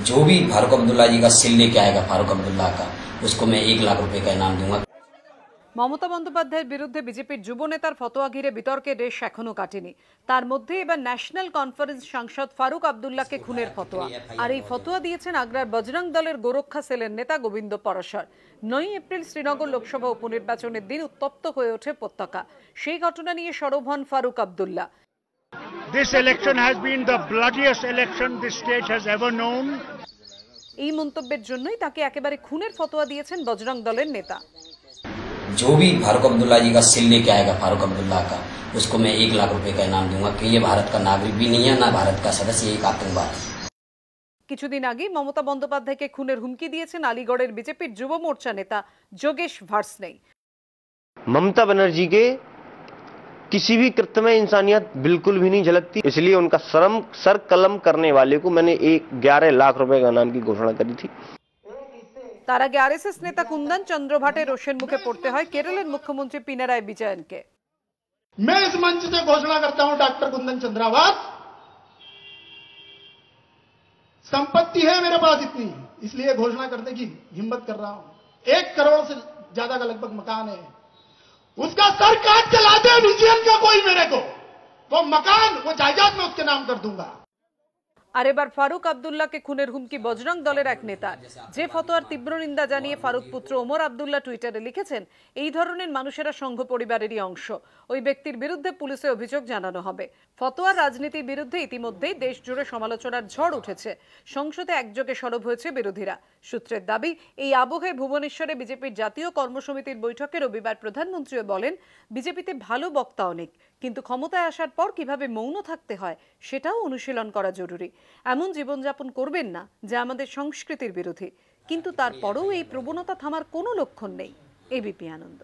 जो भी फारूक अब्दुल्ला जी का सिल लेके आएगा फारूक अब्दुल्ला का, उसको मैं 1 लाख रुपए का इनाम दूंगा। মমতা বন্দ্যোপাধ্যায়ের বিরুদ্ধে বিজেপির যুব নেতার ফতোয়া ঘিরে বিতর্কের রেশ এখনো কাটেনি। তার মধ্যে এবার ন্যাশনাল কনফারেন্স সাংসদ ফারুক আব্দুল্লাহকে খুনের ফতোয়া। আর এই ফতোয়া দিয়েছেন আগ্রার বজরং দলের গোরক্ষা সেলের নেতা গোবিন্দ পরশর। 9 এপ্রিল শ্রীনগর লোকসভা উপনির্বাচনের দিন উত্তপ্ত হয়ে ওঠে উপত্যকা। সেই ঘটনা নিয়ে সরব হন Faruk Abdullah. This election has been the bloodiest election this state has ever known. এই মন্তব্যের জন্যই তাকে একেবারে খুনের ফতোয়া দিয়েছেন বজরং দলের নেতা। जो भी फारूक अब्दुल्ला जी का सिल लेके आएगा फारूक अब्दुल्ला का, उसको मैं 1 लाख रुपए का इनाम दूंगा कि ये भारत का नागरिक भी नहीं है, ना भारत का सदस्य, एक आतंकवादी। কিছুদিন আগে মমতা বন্দ্যোপাধ্যায়কে খুনের হুমকি দিয়েছেন আলিগড়ের বিজেপির যুব মোর্চা নেতা যোগেশ ভার্সনেই। ममता बनर्जी के किसी भी कृत्य में इंसानियत बिल्कुल भी नहीं झलकती, इसलिए उनका सर कलम करने वाले को मैंने 11 लाख रुपए का इनाम की घोषणा करी थी। তার আগে আরএসএস নেতা কুন্দন চন্দ্র ভাটের রোষের মুখে পড়তে হয় কেরলের মুখ্যমন্ত্রী পিনারাই বিজয়নকে। मैं इस मंच से घोषणा करता हूं, डॉक्टर कुंदन चंद्रावास, संपत्ति है मेरे पास इतनी, इसलिए घोषणा करने की हिम्मत कर रहा हूं। 1 करोड़ से ज्यादा का लगभग मकान है, उसका सर काट के ला दे विजयन का कोई मेरे को, वो मकान वो जायदाद में उसके नाम कर दूंगा। আর এবার ফারুক আব্দুল্লাহকে খুনের হুমকি বজরং দলের এক নেতা। যে ফতোয়ার তীব্র নিন্দা জানিয়ে ফারুক পুত্র ওমর আব্দুল্লাহ টুইটারে লিখেছেন, এই ধরনের মানুষেরা সংঘ পরিবারেরই অংশ। ওই ব্যক্তির বিরুদ্ধে পুলিশে অভিযোগ জানানো হবে। ফতোয়ার রাজনীতির বিরুদ্ধে ইতিমধ্যেই দেশ জুড়ে সমালোচনার ঝড় উঠেছে। সংসদে একযোগে সরব হয়েছে বিরোধীরা। সূত্রের দাবি, এই আবহে ভুবনেশ্বরে বিজেপির জাতীয় কর্মসমিতির বৈঠকে রবিবার প্রধানমন্ত্রীও বলেন, বিজেপিতে ভালো বক্তা অনেক, কিন্তু ক্ষমতায় আসার পর কিভাবে মৌন থাকতে হয় সেটাও অনুশীলন করা জরুরি। এমন জীবনযাপন করবেন না যা আমাদের সংস্কৃতির বিরোধী। কিন্তু তারপরেও এই প্রবণতা থামার কোনো লক্ষণ নেই। এবিপি আনন্দ।